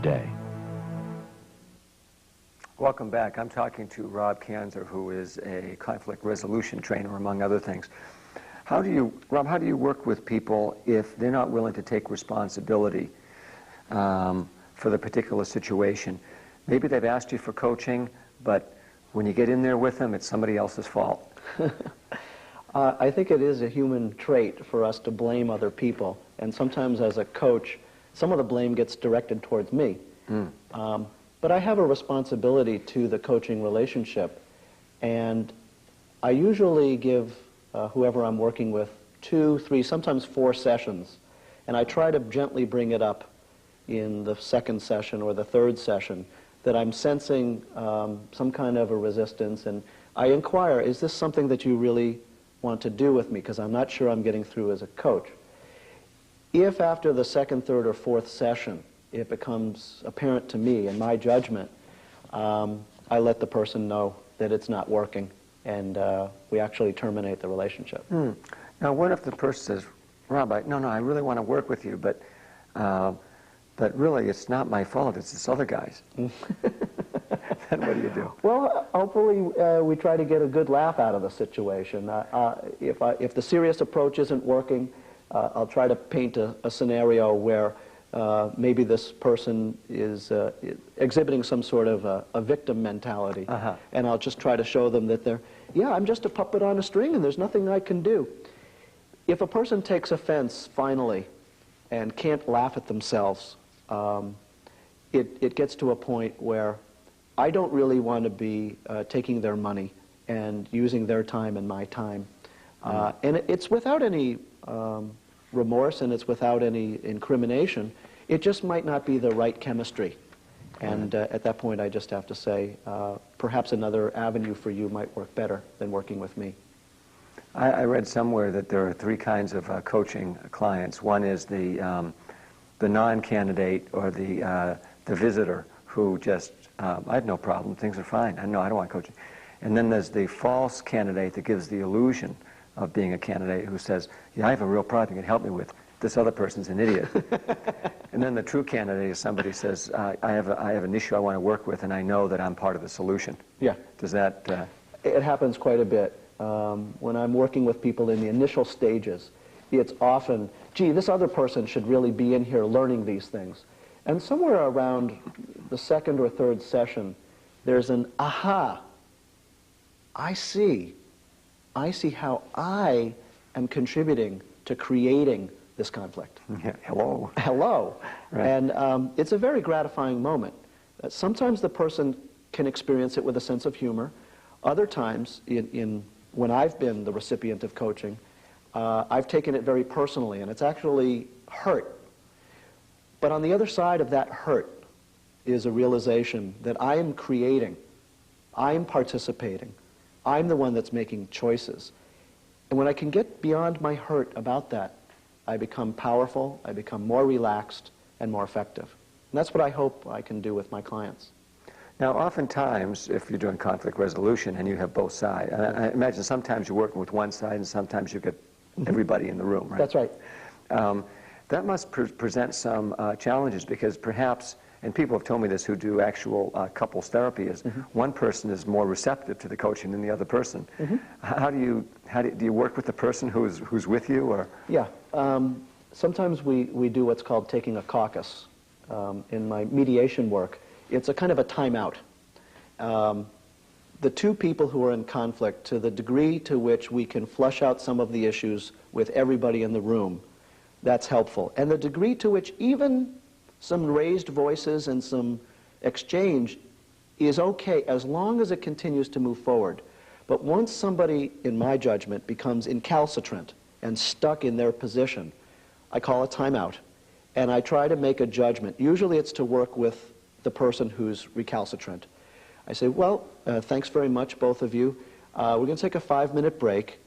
today. Welcome back. I'm talking to Rob Kanzer, who is a conflict resolution trainer, among other things. Rob, how do you work with people if they're not willing to take responsibility for the particular situation? Maybe they've asked you for coaching, but when you get in there with them, it's somebody else's fault. I think it is a human trait for us to blame other people, and sometimes as a coach, some of the blame gets directed towards me. But I have a responsibility to the coaching relationship, and I usually give whoever I'm working with 2, 3, sometimes 4 sessions, and I try to gently bring it up in the second session or the third session that I'm sensing some kind of a resistance, and I inquire, is this something that you really want to do with me, because I'm not sure I'm getting through as a coach. If after the second, third, or fourth session it becomes apparent to me in my judgment, I let the person know that it's not working, and we actually terminate the relationship. Now, what if the person says, Rob, I really want to work with you, but really it's not my fault, it's this other guy's. Then what do you do? Well, hopefully we try to get a good laugh out of the situation. If the serious approach isn't working, I'll try to paint a scenario where maybe this person is exhibiting some sort of a victim mentality, and I'll just try to show them that I'm just a puppet on a string and there's nothing I can do. If a person takes offense finally and can't laugh at themselves, it gets to a point where I don't really want to be taking their money and using their time and my time. And it's without any remorse, and it's without any incrimination. It just might not be the right chemistry. And at that point I just have to say, perhaps another avenue for you might work better than working with me. I read somewhere that there are 3 kinds of coaching clients. One is the non-candidate, or the visitor who just, I have no problem, things are fine, I don't want coaching. And then there's the false candidate that gives the illusion of being a candidate, who says, yeah, I have a real problem you can help me with. This other person's an idiot. And then the true candidate is somebody who says, I have an issue I want to work with, and I know that I'm part of the solution. Yeah. Does that... It happens quite a bit. When I'm working with people in the initial stages, it's often, gee, this other person should really be in here learning these things. And somewhere around the second or third session, there's an aha. I see how I am contributing to creating this conflict. Yeah, hello. Hello. Right. And it's a very gratifying moment. Sometimes the person can experience it with a sense of humor. Other times, when I've been the recipient of coaching, I've taken it very personally, and it's actually hurt. But on the other side of that hurt is a realization that I am creating, I'm participating, I'm the one that's making choices. And when I can get beyond my hurt about that, I become powerful, I become more relaxed, and more effective. And that's what I hope I can do with my clients. Now, oftentimes, if you're doing conflict resolution and you have both sides, and I imagine sometimes you're working with one side and sometimes you get everybody in the room, right? That's right. That must present some challenges, because perhaps, and people have told me this who do actual couples therapy, is one person is more receptive to the coaching than the other person. How do you work with the person who's with you, or? Yeah, sometimes we do what's called taking a caucus. In my mediation work, it's a kind of a timeout. The 2 people who are in conflict, to the degree to which we can flush out some of the issues with everybody in the room, that's helpful. And the degree to which even some raised voices and some exchange is okay, as long as it continues to move forward. But once somebody, in my judgment, becomes incalcitrant and stuck in their position, I call a timeout, and I try to make a judgment. Usually it's to work with the person who's recalcitrant. I say, well, thanks very much, both of you. We're going to take a 5-minute break,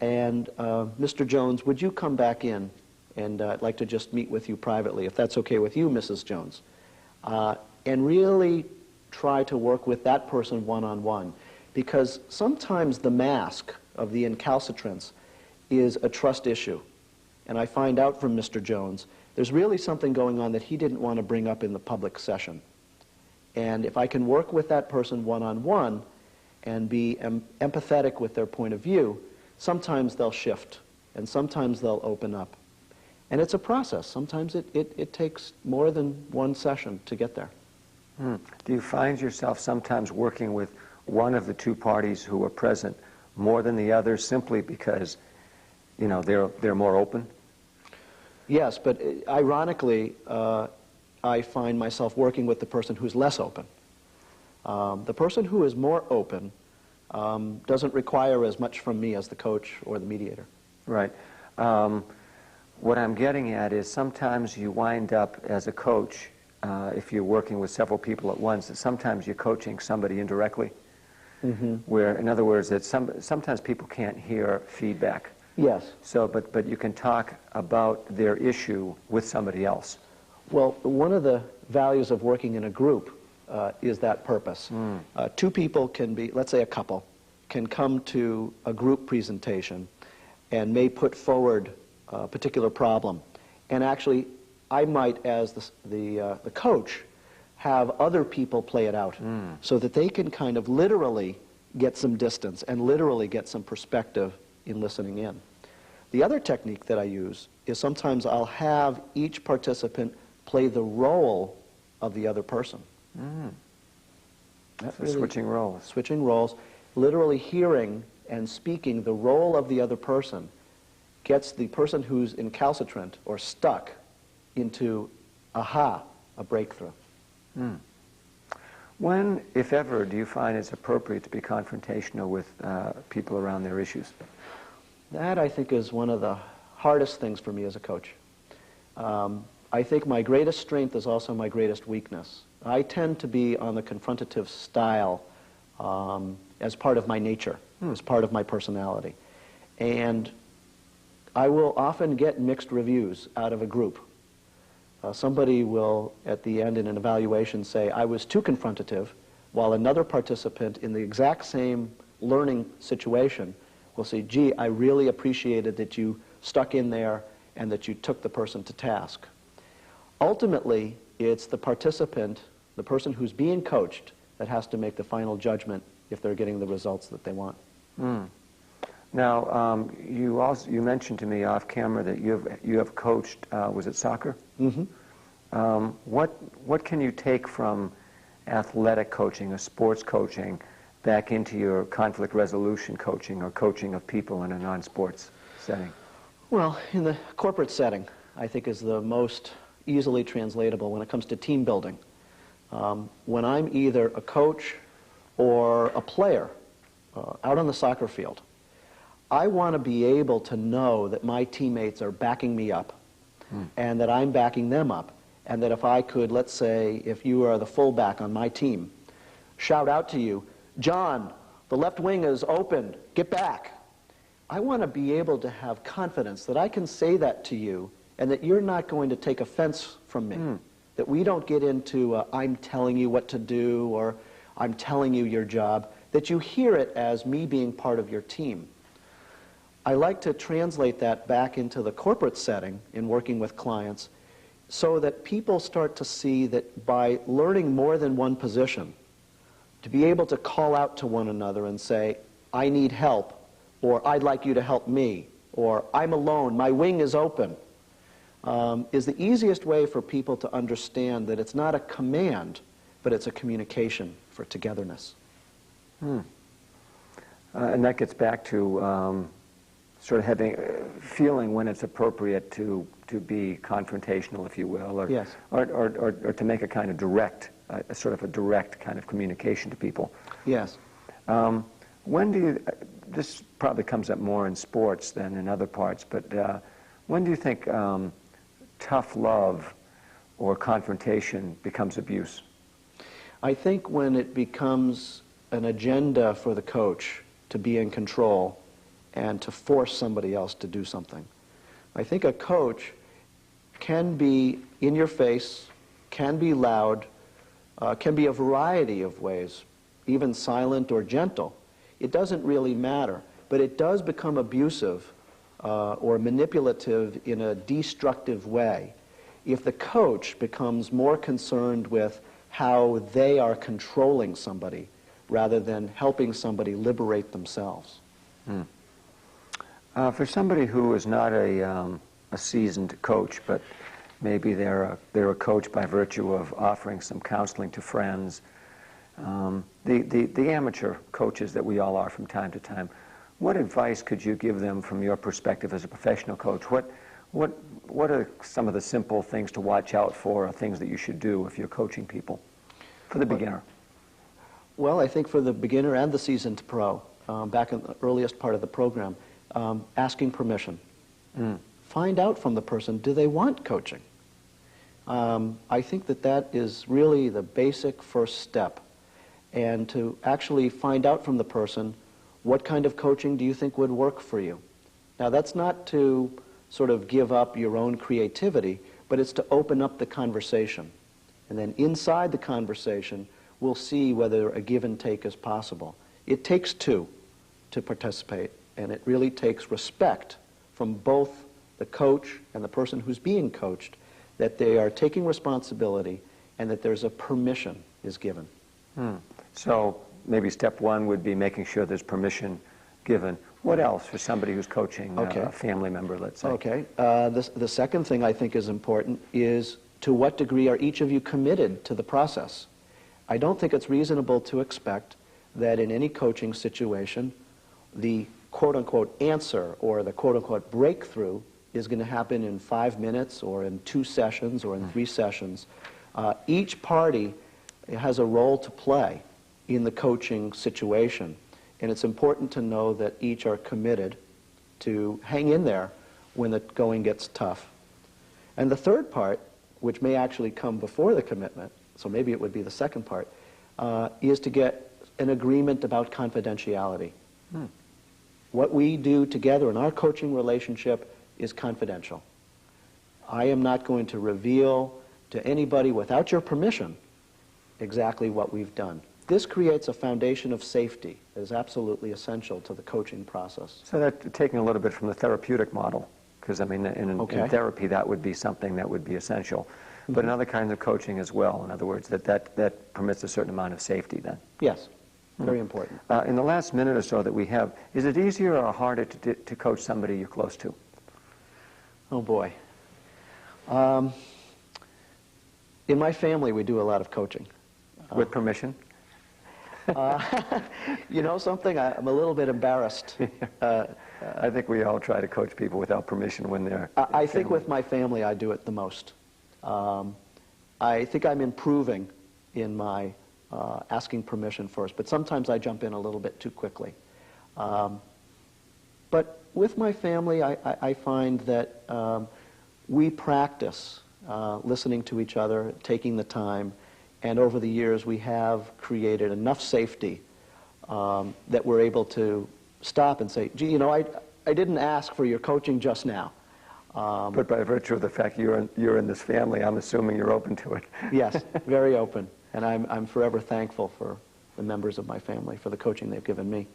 and Mr. Jones, would you come back in? And I'd like to just meet with you privately, if that's okay with you, Mrs. Jones. And really try to work with that person one-on-one, because sometimes the mask of the incalcitrance is a trust issue. And I find out from Mr. Jones there's really something going on that he didn't want to bring up in the public session. And if I can work with that person one-on-one and be empathetic with their point of view, sometimes they'll shift, and sometimes they'll open up. And it's a process. Sometimes it takes more than one session to get there. Do you find yourself sometimes working with one of the two parties who are present more than the other simply because, you know, they're more open? Yes, but ironically, I find myself working with the person who's less open. The person who is more open doesn't require as much from me as the coach or the mediator. Right. What I'm getting at is sometimes you wind up as a coach, if you're working with several people at once, that sometimes you're coaching somebody indirectly. Where, in other words, that sometimes people can't hear feedback. Yes. So, but you can talk about their issue with somebody else. Well, one of the values of working in a group is that purpose. Two people can be, let's say a couple, can come to a group presentation and may put forward a particular problem. And actually, I might, as the coach, have other people play it out so that they can kind of literally get some distance and literally get some perspective in listening in. The other technique that I use is sometimes I'll have each participant play the role of the other person. That's really switching roles. Switching roles, literally hearing and speaking the role of the other person gets the person who's incalcitrant or stuck into a breakthrough. When, if ever, do you find it's appropriate to be confrontational with people around their issues? That, I think, is one of the hardest things for me as a coach. I think my greatest strength is also my greatest weakness. I tend to be on the confrontative style as part of my nature, as part of my personality. And I will often get mixed reviews out of a group. Somebody will, at the end in an evaluation, say, I was too confrontative, while another participant in the exact same learning situation will say, gee, I really appreciated that you stuck in there and that you took the person to task. Ultimately, it's the participant, the person who's being coached, that has to make the final judgment if they're getting the results that they want. Now, you mentioned to me off camera that you have coached, was it soccer? What can you take from athletic coaching or sports coaching back into your conflict resolution coaching or coaching of people in a non-sports setting? Well, in the corporate setting, I think is the most easily translatable when it comes to team building. When I'm either a coach or a player out on the soccer field, I want to be able to know that my teammates are backing me up and that I'm backing them up, and that if I could, let's say, if you are the fullback on my team, shout out to you, John, the left wing is open, get back. I want to be able to have confidence that I can say that to you and that you're not going to take offense from me, that we don't get into I'm telling you what to do or I'm telling you your job, that you hear it as me being part of your team. I like to translate that back into the corporate setting in working with clients so that people start to see that by learning more than one position, to be able to call out to one another and say, I need help, or I'd like you to help me, or I'm alone, my wing is open, is the easiest way for people to understand that it's not a command, but it's a communication for togetherness. And that gets back to sort of having feeling when it's appropriate to be confrontational, if you will, or, yes. or to make a kind of direct, sort of a direct kind of communication to people. Yes. When do you, this probably comes up more in sports than in other parts, but when do you think tough love or confrontation becomes abuse? I think when it becomes an agenda for the coach to be in control and to force somebody else to do something. I think a coach can be in your face, can be loud, can be a variety of ways, even silent or gentle. It doesn't really matter, but it does become abusive or manipulative in a destructive way if the coach becomes more concerned with how they are controlling somebody rather than helping somebody liberate themselves. For somebody who is not a seasoned coach, but maybe they're a coach by virtue of offering some counseling to friends, the amateur coaches that we all are from time to time, what advice could you give them from your perspective as a professional coach? What are some of the simple things to watch out for, or things that you should do if you're coaching people for the beginner? Well, I think for the beginner and the seasoned pro, back in the earliest part of the program, asking permission. Find out from the person, do they want coaching? I think that is really the basic first step. And to actually find out from the person, what kind of coaching do you think would work for you? Now, that's not to sort of give up your own creativity, but it's to open up the conversation. And then inside the conversation, we'll see whether a give and take is possible. It takes two to participate, and it really takes respect from both the coach and the person who's being coached, that they are taking responsibility and that there's a permission is given. So maybe step one would be making sure there's permission given. What else for somebody who's coaching a family member, let's say? Okay. The second thing I think is important is to what degree are each of you committed to the process? I don't think it's reasonable to expect that in any coaching situation, the quote-unquote answer or the quote-unquote breakthrough is going to happen in 5 minutes or in 2 sessions or in 3 sessions. Each party has a role to play in the coaching situation, and it's important to know that each are committed to hang in there when the going gets tough. And the third part, which may actually come before the commitment, so maybe it would be the second part, is to get an agreement about confidentiality. What we do together in our coaching relationship is confidential. I am not going to reveal to anybody without your permission exactly what we've done. This creates a foundation of safety that is absolutely essential to the coaching process. So that taking a little bit from the therapeutic model, because I mean in therapy that would be something that would be essential. But in other kinds of coaching as well, in other words, that permits a certain amount of safety then. Yes, very important. In the last minute or so that we have, is it easier or harder to coach somebody you're close to? Oh boy. In my family we do a lot of coaching. With permission? You know something? I'm a little bit embarrassed. I think we all try to coach people without permission when they're... I think with my family I do it the most. I think I'm improving in my asking permission first, but sometimes I jump in a little bit too quickly. But with my family, I find that we practice listening to each other, taking the time, and over the years we have created enough safety that we're able to stop and say, gee, you know, I didn't ask for your coaching just now. But by virtue of the fact you're in this family, I'm assuming you're open to it. Yes, very open. And I'm forever thankful for the members of my family for the coaching they've given me.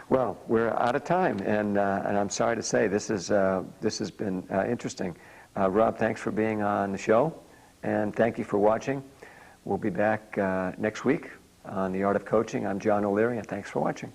Well, we're out of time, and I'm sorry to say this has been interesting. Rob, thanks for being on the show, and thank you for watching. We'll be back next week on The Art of Coaching. I'm John O'Leary, and thanks for watching.